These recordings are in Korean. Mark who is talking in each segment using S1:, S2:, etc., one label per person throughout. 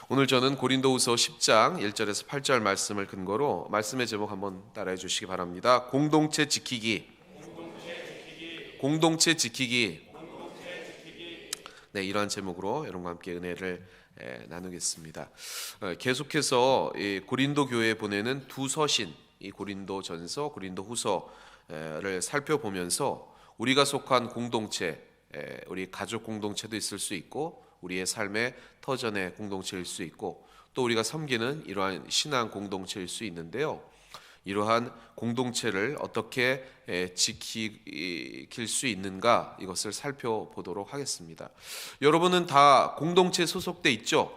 S1: 오늘 저는 고린도후서 10장 1절에서 8절 말씀을 근거로 말씀의 제목 한번 따라해 주시기 바랍니다. 공동체 지키기. 공동체 지키기. 네, 이러한 제목으로 여러분과 함께 은혜를 나누겠습니다. 계속해서 이 고린도 교회에 보내는 두 서신, 이 고린도전서, 고린도후서를 살펴보면서 우리가 속한 공동체, 우리 가족 공동체도 있을 수 있고 우리의 삶의 터전의 공동체일 수 있고 또 우리가 섬기는 이러한 신앙 공동체일 수 있는데요. 이러한 공동체를 어떻게 지킬 수 있는가, 이것을 살펴보도록 하겠습니다. 여러분은 다 공동체에 소속돼 있죠?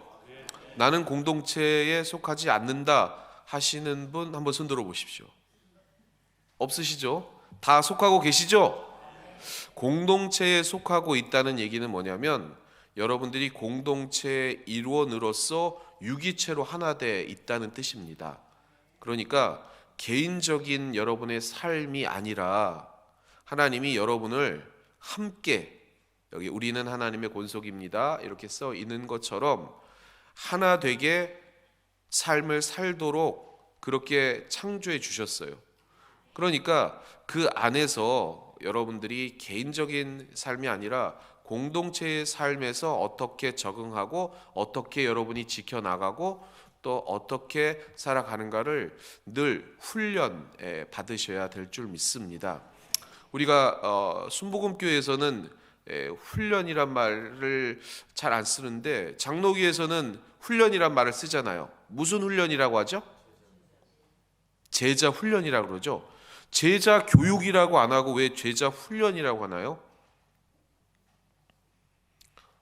S1: 나는 공동체에 속하지 않는다 하시는 분 한번 손 들어 보십시오. 없으시죠? 다 속하고 계시죠? 공동체에 속하고 있다는 얘기는 뭐냐면 여러분들이 공동체의 일원으로서 유기체로 하나 돼 있다는 뜻입니다. 그러니까 개인적인 여러분의 삶이 아니라 하나님이 여러분을 함께, 여기 우리는 하나님의 권속입니다 이렇게 써 있는 것처럼 하나 되게 삶을 살도록 그렇게 창조해 주셨어요. 그러니까 그 안에서 여러분들이 개인적인 삶이 아니라 공동체의 삶에서 어떻게 적응하고 어떻게 여러분이 지켜나가고 또 어떻게 살아가는가를 늘 훈련 받으셔야 될 줄 믿습니다. 우리가 순복음교회에서는 훈련이란 말을 잘 안 쓰는데 장로교에서는 훈련이란 말을 쓰잖아요. 무슨 훈련이라고 하죠? 제자 훈련이라고 그러죠. 제자 교육이라고 안 하고 왜 제자 훈련이라고 하나요?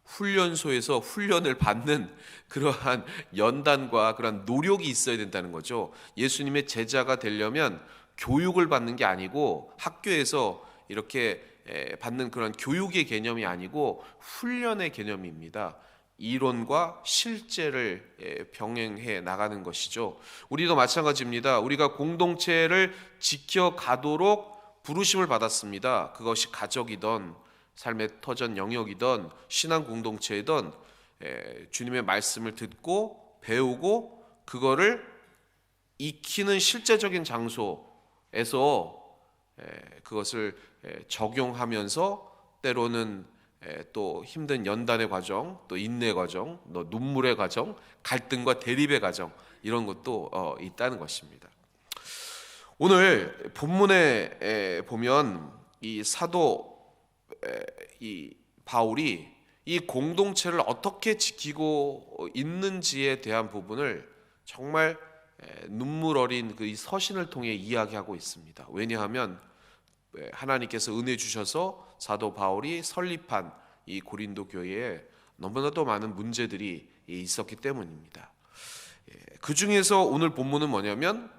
S1: 훈련소에서 훈련을 받는 그러한 연단과 그런 노력이 있어야 된다는 거죠. 예수님의 제자가 되려면 교육을 받는 게 아니고 학교에서 이렇게 받는 그런 교육의 개념이 아니고 훈련의 개념입니다. 이론과 실제를 병행해 나가는 것이죠. 우리도 마찬가지입니다. 우리가 공동체를 지켜가도록 부르심을 받았습니다. 그것이 가족이든 삶의 터전 영역이든 신앙 공동체이든 주님의 말씀을 듣고 배우고 그거를 익히는 실제적인 장소에서 그것을 적용하면서 때로는 또 힘든 연단의 과정, 또 인내 과정, 또 눈물의 과정, 갈등과 대립의 과정, 이런 것도 있다는 것입니다. 오늘 본문에 보면 이 사도 이 바울이 이 공동체를 어떻게 지키고 있는지에 대한 부분을 정말 눈물 어린 그 서신을 통해 이야기하고 있습니다. 왜냐하면 하나님께서 은혜 주셔서 사도 바울이 설립한 이 고린도 교회에 너무나도 많은 문제들이 있었기 때문입니다. 그 중에서 오늘 본문은 뭐냐면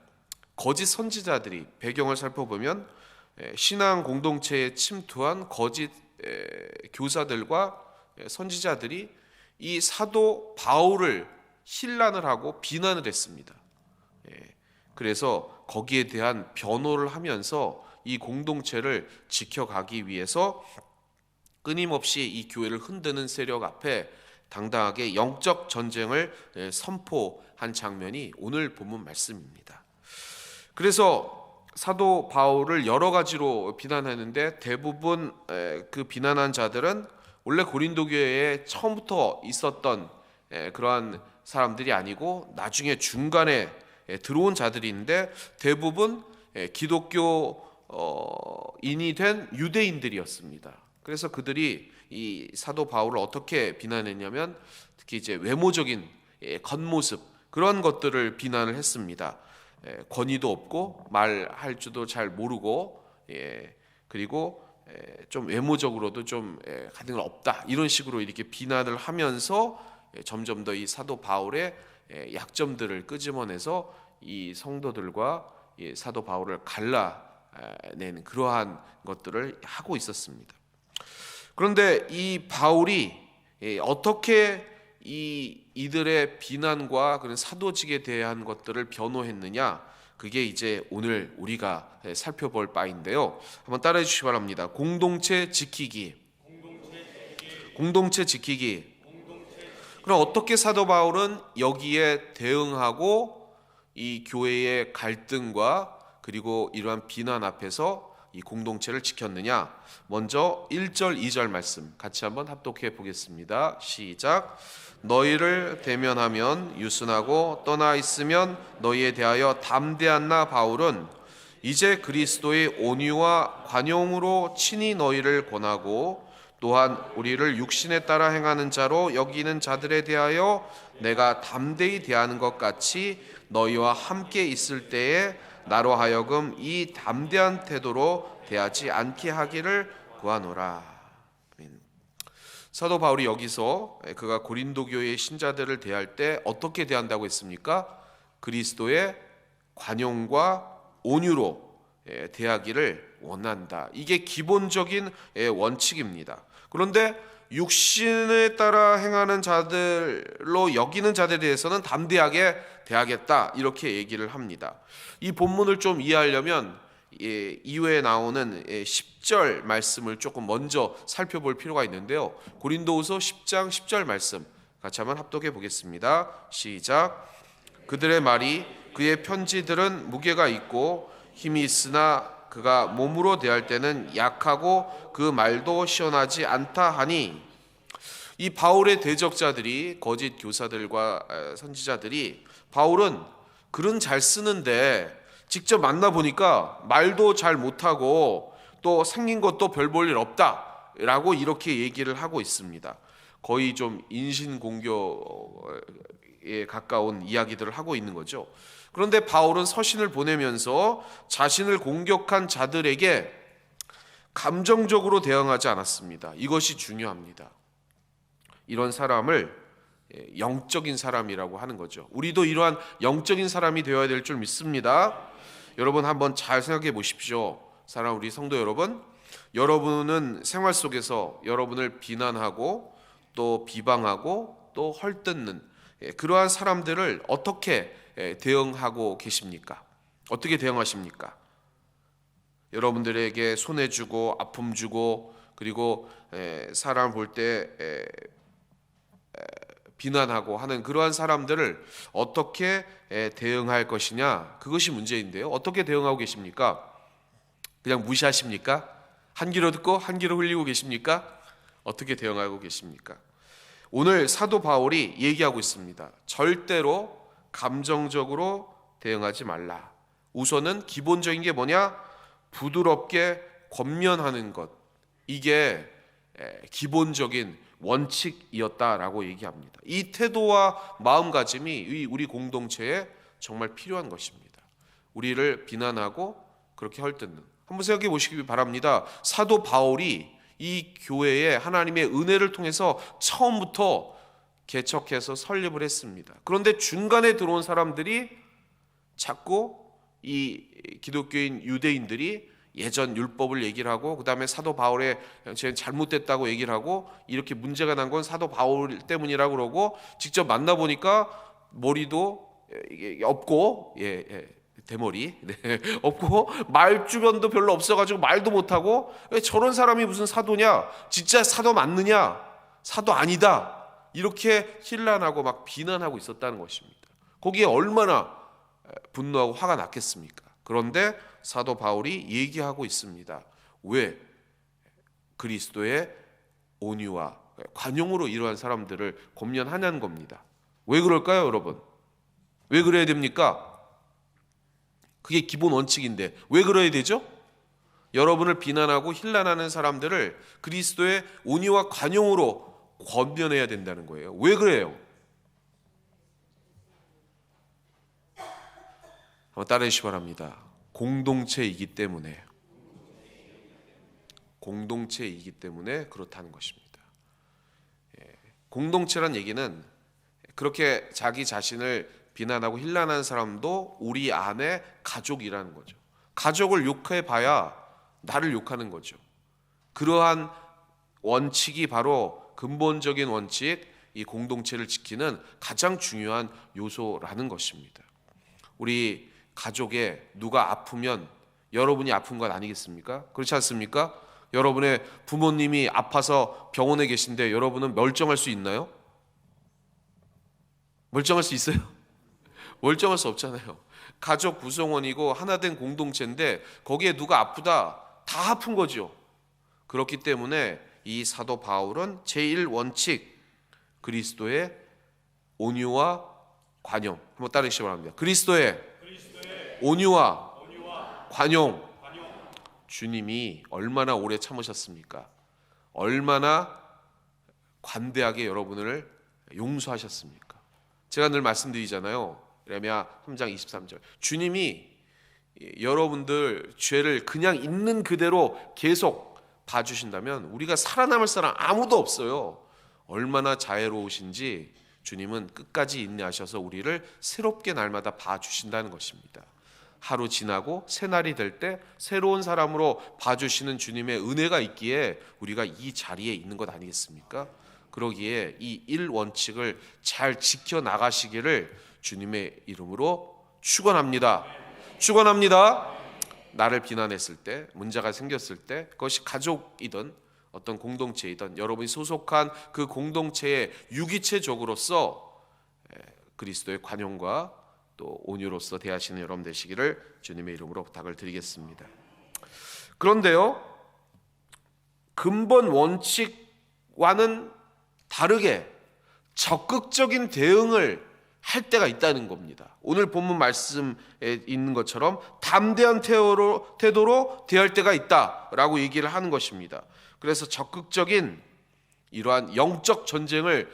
S1: 거짓 선지자들이, 배경을 살펴보면 신앙 공동체에 침투한 거짓 교사들과 선지자들이 이 사도 바울을 힐난을 하고 비난을 했습니다. 그래서 거기에 대한 변호를 하면서 이 공동체를 지켜가기 위해서 끊임없이 이 교회를 흔드는 세력 앞에 당당하게 영적 전쟁을 선포한 장면이 오늘 본문 말씀입니다. 그래서 사도 바울을 여러 가지로 비난하는데 대부분 그 비난한 자들은 원래 고린도 교회에 처음부터 있었던 그러한 사람들이 아니고 나중에 중간에 들어온 자들인데 대부분 기독교인이 된 유대인들이었습니다. 그래서 그들이 이 사도 바울을 어떻게 비난했냐면 특히 이제 외모적인 겉모습, 그런 것들을 비난을 했습니다. 권위도 없고 말할 줄도 잘 모르고 그리고 좀 외모적으로도 좀 가능은 없다, 이런 식으로 이렇게 비난을 하면서 점점 더 이 사도 바울의 약점들을 끄집어내서 이 성도들과 이 사도 바울을 갈라내는 그러한 것들을 하고 있었습니다. 그런데 이 바울이 어떻게 이들의 비난과 그런 사도직에 대한 것들을 변호했느냐, 그게 이제 오늘 우리가 살펴볼 바인데요. 한번 따라해 주시기 바랍니다. 공동체 지키기. 공동체 지키기. 그럼 어떻게 사도 바울은 여기에 대응하고 이 교회의 갈등과 그리고 이러한 비난 앞에서 이 공동체를 지켰느냐? 먼저 1절 2절 말씀 같이 한번 합독해 보겠습니다. 시작. 너희를 대면하면 유순하고 떠나 있으면 너희에 대하여 담대한 나 바울은 이제 그리스도의 온유와 관용으로 친히 너희를 권하고 또한 우리를 육신에 따라 행하는 자로 여기는 자들에 대하여 내가 담대히 대하는 것 같이 너희와 함께 있을 때에 나로 하여금 이 담대한 태도로 대하지 않게 하기를 구하노라. 아멘. 사도 바울이 여기서 그가 고린도 교회의 신자들을 대할 때 어떻게 대한다고 했습니까? 그리스도의 관용과 온유로 대하기를 원한다. 이게 기본적인 원칙입니다. 그런데 육신에 따라 행하는 자들로 여기는 자들에 대해서는 담대하게 대하겠다, 이렇게 얘기를 합니다. 이 본문을 좀 이해하려면 이후에 나오는 10절 말씀을 조금 먼저 살펴볼 필요가 있는데요. 고린도후서 10장 10절 말씀 같이 한번 합독해 보겠습니다. 시작. 그들의 말이 그의 편지들은 무게가 있고 힘이 있으나 그가 몸으로 대할 때는 약하고 그 말도 시원하지 않다 하니, 이 바울의 대적자들이, 거짓 교사들과 선지자들이 바울은 글은 잘 쓰는데 직접 만나보니까 말도 잘 못하고 또 생긴 것도 별 볼 일 없다라고 이렇게 얘기를 하고 있습니다. 거의 좀 인신공격에 가까운 이야기들을 하고 있는 거죠. 그런데 바울은 서신을 보내면서 자신을 공격한 자들에게 감정적으로 대응하지 않았습니다. 이것이 중요합니다. 이런 사람을 영적인 사람이라고 하는 거죠. 우리도 이러한 영적인 사람이 되어야 될 줄 믿습니다. 여러분 한번 잘 생각해 보십시오. 사랑하는 우리 성도 여러분, 여러분은 생활 속에서 여러분을 비난하고 또 비방하고 또 헐뜯는 그러한 사람들을 어떻게 대응하고 계십니까? 어떻게 대응하십니까? 여러분들에게 손해 주고 아픔 주고 그리고 사람 볼 때 비난하고 하는 그러한 사람들을 어떻게 대응할 것이냐, 그것이 문제인데요. 어떻게 대응하고 계십니까? 그냥 무시하십니까? 한 귀로 듣고 한 귀로 흘리고 계십니까? 어떻게 대응하고 계십니까? 오늘 사도 바울이 얘기하고 있습니다. 절대로 감정적으로 대응하지 말라. 우선은 기본적인 게 뭐냐? 부드럽게 권면하는 것. 이게 기본적인 원칙이었다라고 얘기합니다. 이 태도와 마음가짐이 우리 공동체에 정말 필요한 것입니다. 우리를 비난하고 그렇게 헐뜯는, 한번 생각해 보시기 바랍니다. 사도 바울이 이 교회에 하나님의 은혜를 통해서 처음부터 개척해서 설립을 했습니다. 그런데 중간에 들어온 사람들이 자꾸 이 기독교인 유대인들이 예전 율법을 얘기를 하고 그 다음에 사도 바울의 잘못됐다고 얘기를 하고, 이렇게 문제가 난 건 사도 바울 때문이라고 그러고, 직접 만나보니까 머리도 이게 없고 대머리 없고 말 주변도 별로 없어가지고 말도 못하고, 저런 사람이 무슨 사도냐, 진짜 사도 맞느냐, 사도 아니다, 이렇게 힐난하고 막 비난하고 있었다는 것입니다. 거기에 얼마나 분노하고 화가 났겠습니까? 그런데 사도 바울이 얘기하고 있습니다. 왜? 그리스도의 온유와 관용으로 이러한 사람들을 권면하냐는 겁니다. 왜 그럴까요, 여러분? 왜 그래야 됩니까? 그게 기본 원칙인데 왜 그래야 되죠? 여러분을 비난하고 힐난하는 사람들을 그리스도의 온유와 관용으로 권면해야 된다는 거예요. 왜 그래요? 한번 따라해 주시기 바랍니다. 공동체이기 때문에 그렇다는 것입니다. 공동체란 얘기는 그렇게 자기 자신을 비난하고 힐난하는 사람도 우리 안에 가족이라는 거죠. 가족을 욕해봐야 나를 욕하는 거죠. 그러한 원칙이 바로 근본적인 원칙, 이 공동체를 지키는 가장 중요한 요소라는 것입니다. 우리 가족에 누가 아프면 여러분이 아픈 건 아니겠습니까? 그렇지 않습니까? 여러분의 부모님이 아파서 병원에 계신데 여러분은 멀쩡할 수 있나요? 멀쩡할 수 있어요? 멀쩡할 수 없잖아요. 가족 구성원이고 하나된 공동체인데 거기에 누가 아프다, 다 아픈 거죠. 그렇기 때문에 이 사도 바울은 제1원칙 그리스도의 온유와 관용, 한번 따르시기 바랍니다. 그리스도의 온유와 관용. 주님이 얼마나 오래 참으셨습니까? 얼마나 관대하게 여러분을 용서하셨습니까? 제가 늘 말씀드리잖아요. 예레미야 3장 23절. 주님이 여러분들 죄를 그냥 있는 그대로 계속 봐주신다면 우리가 살아남을 사람 아무도 없어요. 얼마나 자애로우신지 주님은 끝까지 인내하셔서 우리를 새롭게 날마다 봐주신다는 것입니다. 하루 지나고 새날이 될 때 새로운 사람으로 봐주시는 주님의 은혜가 있기에 우리가 이 자리에 있는 것 아니겠습니까? 그러기에 이 1원칙을 잘 지켜나가시기를 주님의 이름으로 축원합니다. 축원합니다. 나를 비난했을 때, 문제가 생겼을 때, 그것이 가족이든 어떤 공동체이든 여러분이 소속한 그 공동체의 유기체적으로서 그리스도의 관용과 또 온유로서 대하시는 여러분 되시기를 주님의 이름으로 부탁을 드리겠습니다. 그런데요, 근본 원칙과는 다르게 적극적인 대응을 할 때가 있다는 겁니다. 오늘 본문 말씀에 있는 것처럼 담대한 태도로 대할 때가 있다라고 얘기를 하는 것입니다. 그래서 적극적인 이러한 영적 전쟁을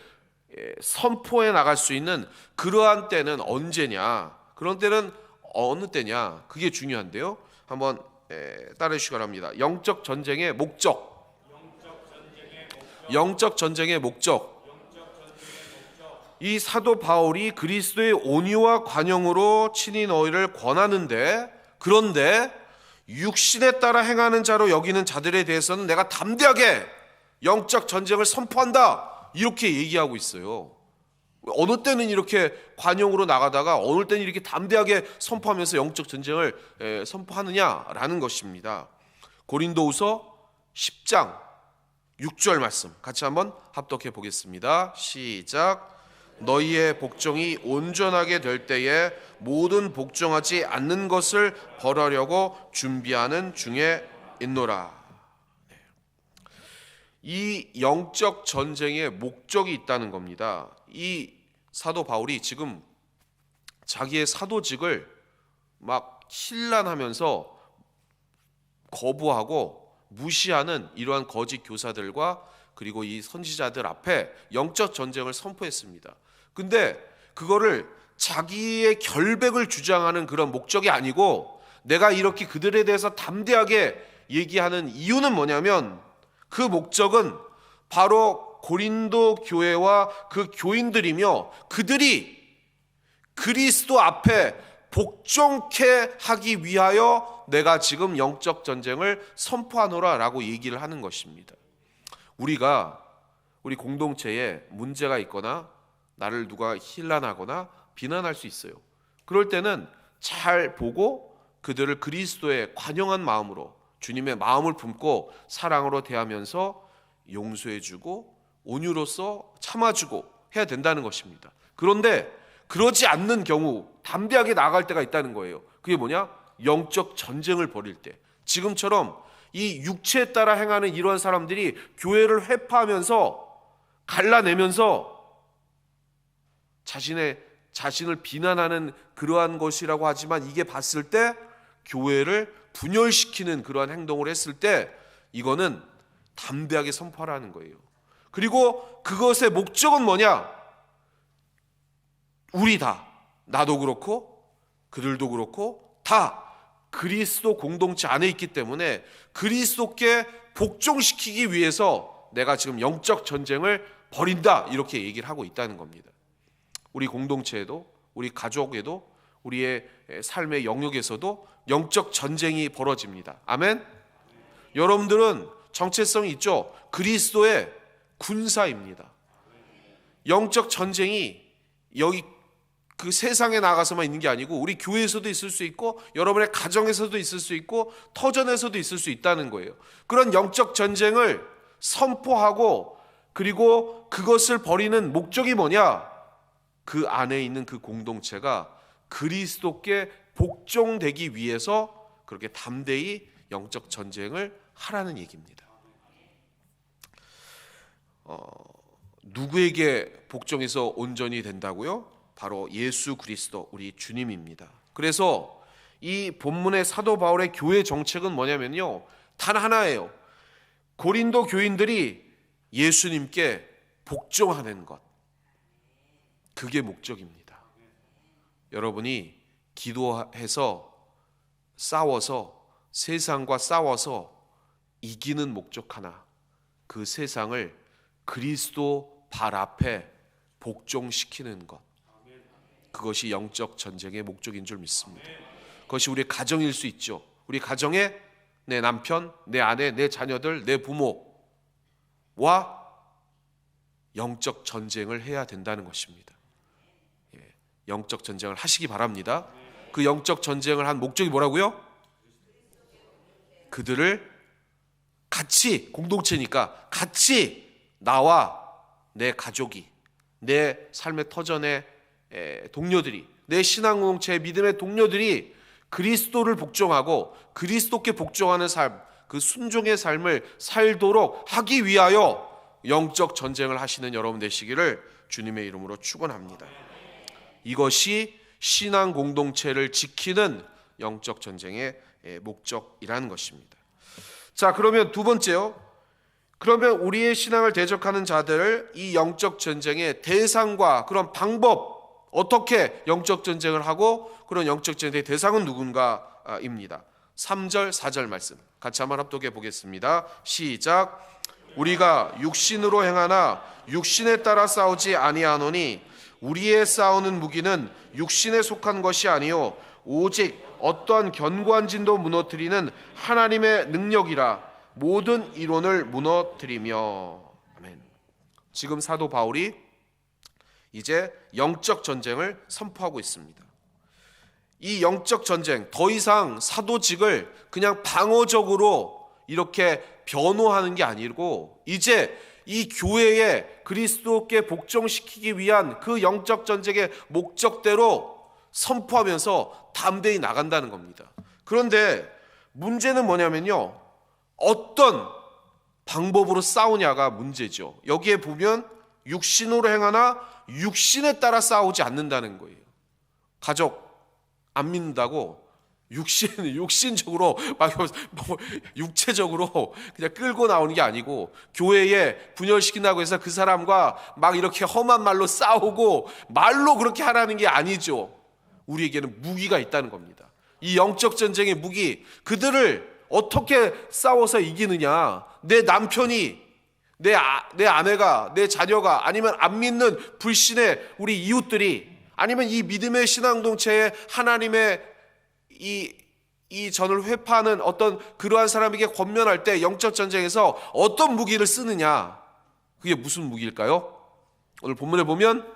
S1: 선포해 나갈 수 있는 그러한 때는 언제냐? 그런 때는 어느 때냐? 그게 중요한데요. 한번 따르시기 바랍니다. 영적 전쟁의 목적. 영적 전쟁의 목적. 이 사도 바울이 그리스도의 온유와 관용으로 친히 너희를 권하는데, 그런데 육신에 따라 행하는 자로 여기는 자들에 대해서는 내가 담대하게 영적 전쟁을 선포한다, 이렇게 얘기하고 있어요. 어느 때는 이렇게 관용으로 나가다가 어느 때는 이렇게 담대하게 선포하면서 영적 전쟁을 선포하느냐라는 것입니다. 고린도후서 10장 6절 말씀 같이 한번 합독해 보겠습니다. 시작. 너희의 복종이 온전하게 될 때에 모든 복종하지 않는 것을 벌하려고 준비하는 중에 있노라. 이 영적 전쟁의 목적이 있다는 겁니다. 이 사도 바울이 지금 자기의 사도직을 막 신란하면서 거부하고 무시하는 이러한 거짓 교사들과 그리고 이 선지자들 앞에 영적 전쟁을 선포했습니다. 근데 그거를 자기의 결백을 주장하는 그런 목적이 아니고, 내가 이렇게 그들에 대해서 담대하게 얘기하는 이유는 뭐냐면, 그 목적은 바로 고린도 교회와 그 교인들이며 그들이 그리스도 앞에 복종케 하기 위하여 내가 지금 영적 전쟁을 선포하노라 라고 얘기를 하는 것입니다. 우리 공동체에 문제가 있거나 나를 누가 힐난하거나 비난할 수 있어요. 그럴 때는 잘 보고 그들을 그리스도의 관용한 마음으로, 주님의 마음을 품고 사랑으로 대하면서 용서해주고 온유로서 참아주고 해야 된다는 것입니다. 그런데 그러지 않는 경우 담대하게 나아갈 때가 있다는 거예요. 그게 뭐냐? 영적 전쟁을 벌일 때. 지금처럼 이 육체에 따라 행하는 이러한 사람들이 교회를 회파하면서 갈라내면서 자신을 비난하는 그러한 것이라고 하지만, 이게 봤을 때 교회를 분열시키는 그러한 행동을 했을 때 이거는 담대하게 선포하라는 거예요. 그리고 그것의 목적은 뭐냐? 우리 다, 나도 그렇고 그들도 그렇고 다 그리스도 공동체 안에 있기 때문에 그리스도께 복종시키기 위해서 내가 지금 영적 전쟁을 벌인다, 이렇게 얘기를 하고 있다는 겁니다. 우리 공동체에도, 우리 가족에도, 우리의 삶의 영역에서도 영적 전쟁이 벌어집니다. 아멘? 여러분들은 정체성이 있죠. 그리스도의 군사입니다. 영적 전쟁이 여기 그 세상에 나가서만 있는 게 아니고 우리 교회에서도 있을 수 있고 여러분의 가정에서도 있을 수 있고 터전에서도 있을 수 있다는 거예요. 그런 영적 전쟁을 선포하고 그리고 그것을 벌이는 목적이 뭐냐? 그 안에 있는 그 공동체가 그리스도께 복종되기 위해서 그렇게 담대히 영적 전쟁을 하라는 얘기입니다. 누구에게 복종해서 온전히 된다고요? 바로 예수 그리스도 우리 주님입니다. 그래서 이 본문의 사도 바울의 교회 정책은 뭐냐면요, 단 하나예요. 고린도 교인들이 예수님께 복종하는 것, 그게 목적입니다. 여러분이 기도해서 싸워서 세상과 싸워서 이기는 목적 하나, 그 세상을 그리스도 발 앞에 복종시키는 것, 그것이 영적 전쟁의 목적인 줄 믿습니다. 그것이 우리 가정일 수 있죠. 우리 가정에 내 남편, 내 아내, 내 자녀들, 내 부모와 영적 전쟁을 해야 된다는 것입니다. 영적 전쟁을 하시기 바랍니다. 그 영적 전쟁을 한 목적이 뭐라고요? 그들을 같이, 공동체니까 같이 나와 내 가족이, 내 삶의 터전의 동료들이, 내 신앙 공동체의 믿음의 동료들이 그리스도를 복종하고 그리스도께 복종하는 삶, 그 순종의 삶을 살도록 하기 위하여 영적 전쟁을 하시는 여러분 되시기를 주님의 이름으로 축원합니다. 이것이 신앙 공동체를 지키는 영적 전쟁의 목적이라는 것입니다. 자, 그러면 두 번째요. 그러면 우리의 신앙을 대적하는 자들을 이 영적 전쟁의 대상과 그런 방법, 어떻게 영적 전쟁을 하고 그런 영적 전쟁의 대상은 누군가입니다. 3절, 4절 말씀 같이 한번 합독해 보겠습니다. 시작. 우리가 육신으로 행하나 육신에 따라 싸우지 아니하노니 우리의 싸우는 무기는 육신에 속한 것이 아니요 오직 어떠한 견고한 진도 무너뜨리는 하나님의 능력이라 모든 이론을 무너뜨리며. 아멘. 지금 사도 바울이 이제 영적 전쟁을 선포하고 있습니다. 이 영적 전쟁, 더 이상 사도직을 그냥 방어적으로 이렇게 변호하는 게 아니고 이제 이 교회에 그리스도께 복종시키기 위한 그 영적 전쟁의 목적대로 선포하면서 담대히 나간다는 겁니다. 그런데 문제는 뭐냐면요, 어떤 방법으로 싸우냐가 문제죠. 여기에 보면 육신으로 행하나 육신에 따라 싸우지 않는다는 거예요. 가족 안 믿는다고 육신적으로 막 육체적으로 그냥 끌고 나오는 게 아니고 교회에 분열시킨다고 해서 그 사람과 막 이렇게 험한 말로 싸우고 말로 그렇게 하라는 게 아니죠. 우리에게는 무기가 있다는 겁니다. 이 영적 전쟁의 무기, 그들을 어떻게 싸워서 이기느냐. 내 남편이, 내 아내가, 내 자녀가, 아니면 안 믿는 불신의 우리 이웃들이, 아니면 이 믿음의 신앙동체에 하나님의 이 전을 회파하는 어떤 그러한 사람에게 권면할 때 영적 전쟁에서 어떤 무기를 쓰느냐, 그게 무슨 무기일까요? 오늘 본문에 보면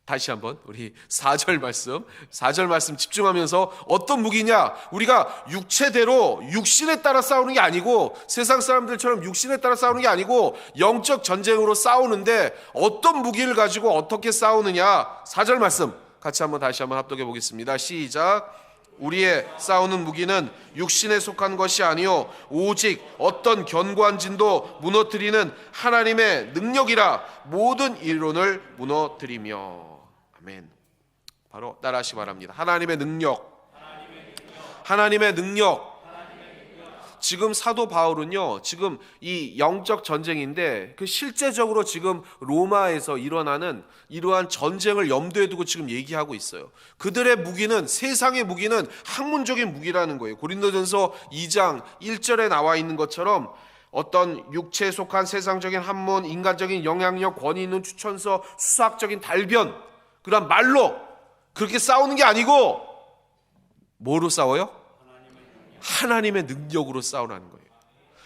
S1: 다시 한번 우리 4절 말씀 집중하면서 어떤 무기냐, 우리가 육체대로 육신에 따라 싸우는 게 아니고 세상 사람들처럼 육신에 따라 싸우는 게 아니고 영적 전쟁으로 싸우는데 어떤 무기를 가지고 어떻게 싸우느냐. 4절 말씀 같이 다시 한번 합독해 보겠습니다. 시작. 우리의 싸우는 무기는 육신에 속한 것이 아니요 오직 어떤 견고한 진도 무너뜨리는 하나님의 능력이라 모든 이론을 무너뜨리며. 아멘. 바로 따라하시기 바랍니다. 하나님의 능력. 하나님의 능력. 지금 사도 바울은요, 지금 이 영적 전쟁인데 그 실제적으로 지금 로마에서 일어나는 이러한 전쟁을 염두에 두고 지금 얘기하고 있어요. 그들의 무기는, 세상의 무기는 학문적인 무기라는 거예요. 고린도전서 2장 1절에 나와 있는 것처럼 어떤 육체에 속한 세상적인 학문, 인간적인 영향력, 권위 있는 추천서, 수학적인 달변, 그런 말로 그렇게 싸우는 게 아니고 뭐로 싸워요? 하나님의 능력으로 싸우라는 거예요.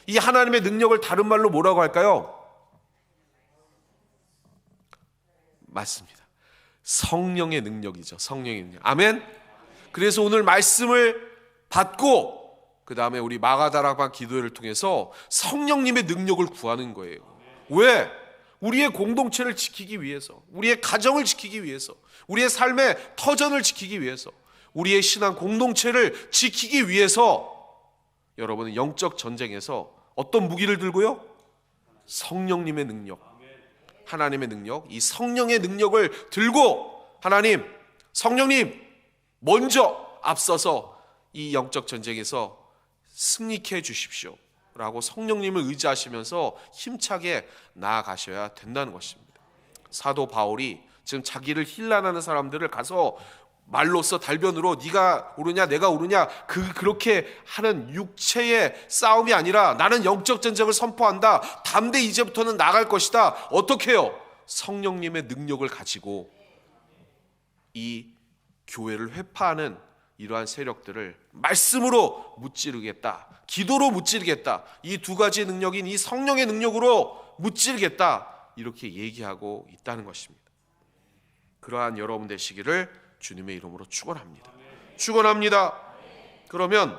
S1: 이 하나님의 능력을 다른 말로 뭐라고 할까요? 맞습니다. 성령의 능력이죠. 성령의 능력. 아멘. 그래서 오늘 말씀을 받고 그 다음에 우리 마가다락방 기도회를 통해서 성령님의 능력을 구하는 거예요. 왜? 우리의 공동체를 지키기 위해서, 우리의 가정을 지키기 위해서, 우리의 삶의 터전을 지키기 위해서, 우리의 신앙 공동체를 지키기 위해서 여러분은 영적 전쟁에서 어떤 무기를 들고요? 성령님의 능력, 하나님의 능력, 이 성령의 능력을 들고 하나님, 성령님 먼저 앞서서 이 영적 전쟁에서 승리케 해 주십시오 라고 성령님을 의지하시면서 힘차게 나아가셔야 된다는 것입니다. 사도 바울이 지금 자기를 힐난하는 사람들을 가서 말로써 달변으로 네가 오르냐 내가 오르냐 그렇게 하는 육체의 싸움이 아니라 나는 영적 전쟁을 선포한다. 담대히 이제부터는 나갈 것이다. 어떻게 해요? 성령님의 능력을 가지고 이 교회를 회파하는 이러한 세력들을 말씀으로 무찌르겠다, 기도로 무찌르겠다, 이 두 가지 능력인 이 성령의 능력으로 무찌르겠다, 이렇게 얘기하고 있다는 것입니다. 그러한 여러분 되시기를 주님의 이름으로 축원합니다. 축원합니다. 그러면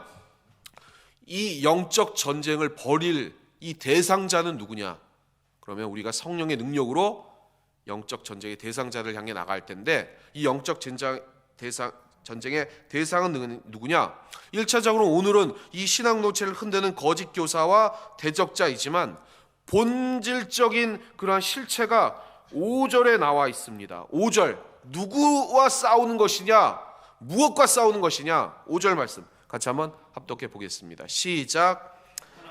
S1: 이 영적 전쟁을 벌일 이 대상자는 누구냐? 그러면 우리가 성령의 능력으로 영적 전쟁의 대상자를 향해 나갈 텐데, 이 영적 전쟁의 대상은 누구냐? 1차적으로 오늘은 이 신앙노체를 흔드는 거짓 교사와 대적자이지만 본질적인 그러한 실체가 5절에 나와 있습니다. 5절, 누구와 싸우는 것이냐? 무엇과 싸우는 것이냐? 5절 말씀 같이 한번 합독해 보겠습니다. 시작.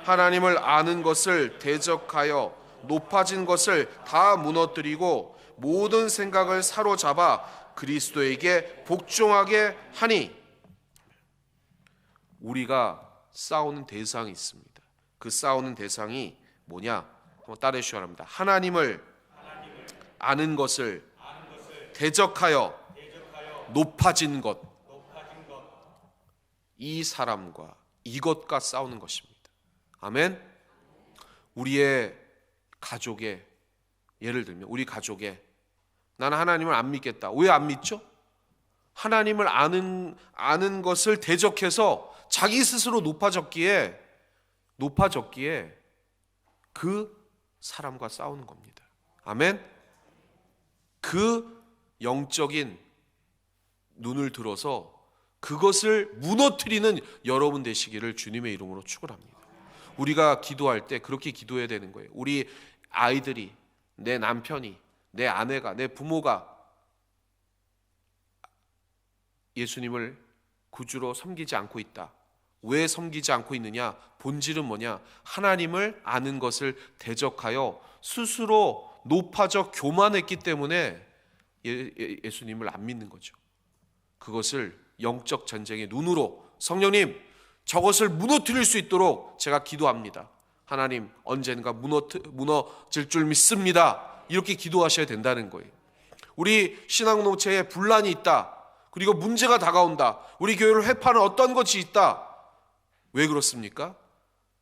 S1: 하나님을 아는 것을 대적하여 높아진 것을 다 무너뜨리고 모든 생각을 사로잡아 그리스도에게 복종하게 하니. 우리가 싸우는 대상이 있습니다. 그 싸우는 대상이 뭐냐? 한번 따라해 주시기 바랍니다. 하나님을 아는 것을 대적하여 높아진 것, 이 사람과 이것과 싸우는 것입니다. 아멘. 우리의 가족에, 예를 들면 우리 가족에 나는 하나님을 안 믿겠다. 왜 안 믿죠? 하나님을 아는 것을 대적해서 자기 스스로 높아졌기에 그 사람과 싸우는 겁니다. 아멘. 그 영적인 눈을 들어서 그것을 무너뜨리는 여러분 되시기를 주님의 이름으로 축원합니다. 우리가 기도할 때 그렇게 기도해야 되는 거예요. 우리 아이들이, 내 남편이, 내 아내가, 내 부모가 예수님을 구주로 섬기지 않고 있다. 왜 섬기지 않고 있느냐? 본질은 뭐냐? 하나님을 아는 것을 대적하여 스스로 높아져 교만했기 때문에 예수님을 안 믿는 거죠. 그것을 영적 전쟁의 눈으로, 성령님 저것을 무너뜨릴 수 있도록 제가 기도합니다. 하나님 언젠가 무너질 줄 믿습니다. 이렇게 기도하셔야 된다는 거예요. 우리 신앙노체에 분란이 있다. 그리고 문제가 다가온다. 우리 교회를 회파하는 어떤 것이 있다. 왜 그렇습니까?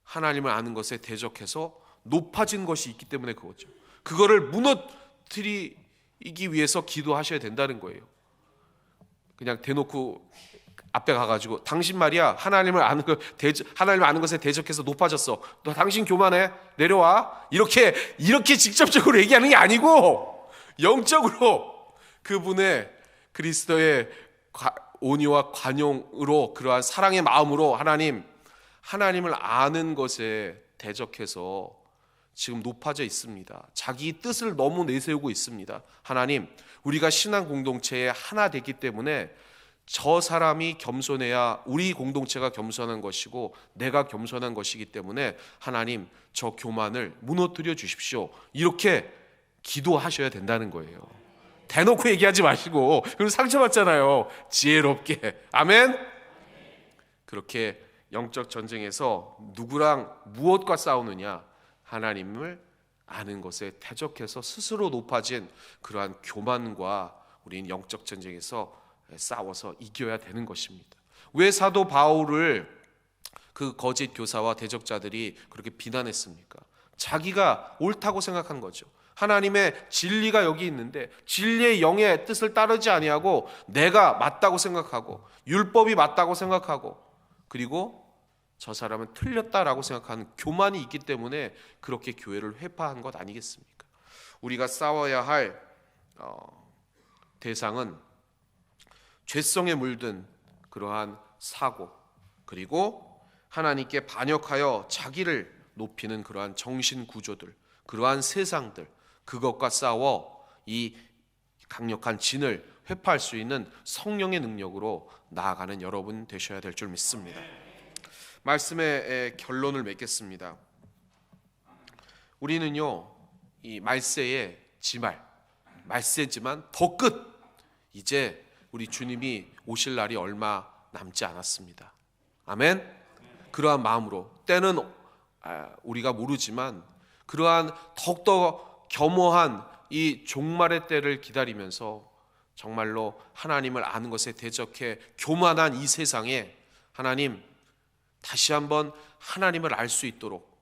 S1: 하나님을 아는 것에 대적해서 높아진 것이 있기 때문에 그거죠. 그거를 무너뜨리기 위해서 기도하셔야 된다는 거예요. 그냥 대놓고 앞에 가가지고 당신 말이야 하나님을 아는 것에 대적해서 높아졌어. 너 당신 교만해. 내려와. 이렇게 직접적으로 얘기하는 게 아니고 영적으로 그분의 그리스도의 온유와 관용으로 그러한 사랑의 마음으로 하나님을 아는 것에 대적해서 지금 높아져 있습니다. 자기 뜻을 너무 내세우고 있습니다. 하나님, 우리가 신앙 공동체에 하나 되기 때문에 저 사람이 겸손해야 우리 공동체가 겸손한 것이고 내가 겸손한 것이기 때문에 하나님 저 교만을 무너뜨려 주십시오. 이렇게 기도하셔야 된다는 거예요. 대놓고 얘기하지 마시고, 그럼 상처받잖아요. 지혜롭게. 아멘. 그렇게 영적 전쟁에서 누구랑 무엇과 싸우느냐? 하나님을 아는 것에 대적해서 스스로 높아진 그러한 교만과 우리는 영적 전쟁에서 싸워서 이겨야 되는 것입니다. 왜 사도 바울을 그 거짓 교사와 대적자들이 그렇게 비난했습니까? 자기가 옳다고 생각한 거죠. 하나님의 진리가 여기 있는데 진리의 영의 뜻을 따르지 아니하고 내가 맞다고 생각하고 율법이 맞다고 생각하고 그리고 저 사람은 틀렸다라고 생각하는 교만이 있기 때문에 그렇게 교회를 회파한 것 아니겠습니까? 우리가 싸워야 할 대상은 죄성에 물든 그러한 사고, 그리고 하나님께 반역하여 자기를 높이는 그러한 정신 구조들, 그러한 세상들, 그것과 싸워 이 강력한 진을 회파할 수 있는 성령의 능력으로 나아가는 여러분 되셔야 될 줄 믿습니다. 말씀의 결론을 맺겠습니다. 우리는요, 이 말세의 지말, 말세지만 더 끝, 이제 우리 주님이 오실 날이 얼마 남지 않았습니다. 아멘. 그러한 마음으로, 때는 우리가 모르지만 그러한 더욱더 겸허한 이 종말의 때를 기다리면서 정말로 하나님을 아는 것에 대적해 교만한 이 세상에 하나님 다시 한번 하나님을 알 수 있도록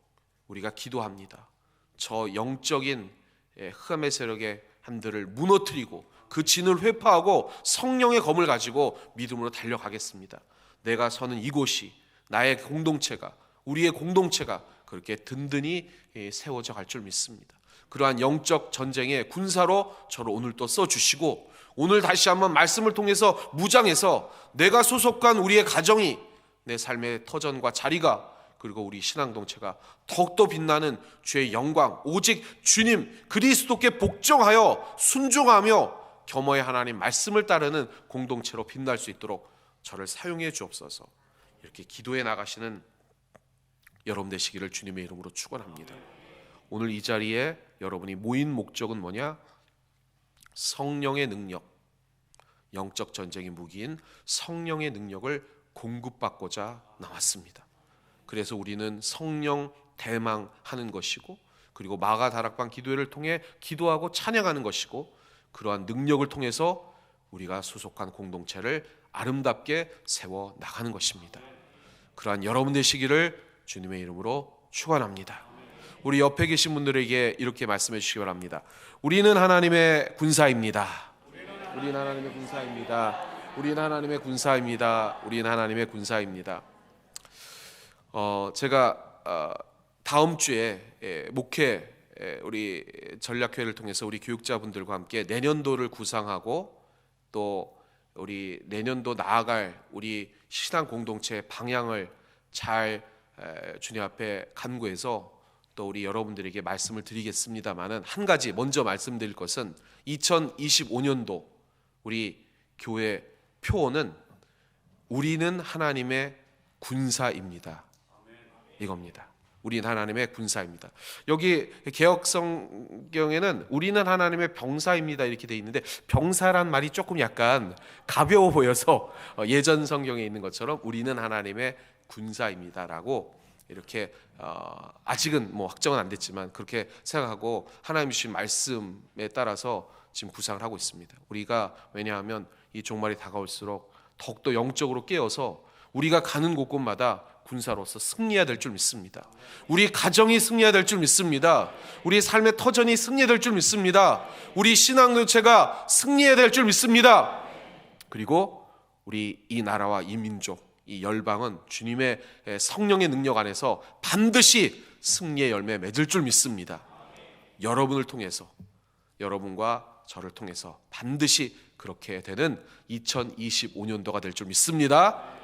S1: 우리가 기도합니다. 저 영적인 흑암의 세력의 한들을 무너뜨리고 그 진을 회파하고 성령의 검을 가지고 믿음으로 달려가겠습니다. 내가 서는 이곳이, 나의 공동체가, 우리의 공동체가 그렇게 든든히 세워져 갈 줄 믿습니다. 그러한 영적 전쟁의 군사로 저를 오늘 또 써주시고, 오늘 다시 한번 말씀을 통해서 무장해서 내가 소속한 우리의 가정이, 내 삶의 터전과 자리가, 그리고 우리 신앙동체가 더욱더 빛나는 주의 영광, 오직 주님 그리스도께 복종하여 순종하며 겸허의 하나님 말씀을 따르는 공동체로 빛날 수 있도록 저를 사용해 주옵소서. 이렇게 기도해 나가시는 여러분 되시기를 주님의 이름으로 축원합니다. 오늘 이 자리에 여러분이 모인 목적은 뭐냐? 성령의 능력, 영적 전쟁의 무기인 성령의 능력을 공급받고자 나왔습니다. 그래서 우리는 성령 대망하는 것이고, 그리고 마가 다락방 기도회를 통해 기도하고 찬양하는 것이고, 그러한 능력을 통해서 우리가 소속한 공동체를 아름답게 세워 나가는 것입니다. 그러한 여러분 되시기를 주님의 이름으로 축원합니다. 우리 옆에 계신 분들에게 이렇게 말씀해 주시기 바랍니다. 우리는 하나님의 군사입니다. 우리는 하나님의 군사입니다. 우리는 하나님의 군사입니다. 우리는 하나님의 군사입니다. 제가 다음 주에 목회, 우리 전략회를 통해서 우리 교육자분들과 함께 내년도를 구상하고, 또 우리 내년도 나아갈 우리 신앙 공동체 방향을 잘 주님 앞에 간구해서 또 우리 여러분들에게 말씀을 드리겠습니다만은, 한 가지 먼저 말씀드릴 것은 2025년도 우리 교회 표어는 우리는 하나님의 군사입니다. 이겁니다. 우리는 하나님의 군사입니다. 여기 개역 성경에는 우리는 하나님의 병사입니다 이렇게 돼 있는데, 병사란 말이 조금 약간 가벼워 보여서 예전 성경에 있는 것처럼 우리는 하나님의 군사입니다라고 이렇게 아직은 뭐 확정은 안 됐지만 그렇게 생각하고 하나님 주신 말씀에 따라서 지금 구상을 하고 있습니다. 우리가 왜냐하면 이 종말이 다가올수록 더욱더 영적으로 깨어서 우리가 가는 곳곳마다 군사로서 승리해야 될 줄 믿습니다. 우리 가정이 승리해야 될 줄 믿습니다. 우리 삶의 터전이 승리해야 될 줄 믿습니다. 우리 신앙도체가 승리해야 될 줄 믿습니다. 그리고 우리 이 나라와 이 민족, 이 열방은 주님의 성령의 능력 안에서 반드시 승리의 열매 맺을 줄 믿습니다. 여러분을 통해서, 여러분과 저를 통해서 반드시 그렇게 되는 2025년도가 될 줄 믿습니다.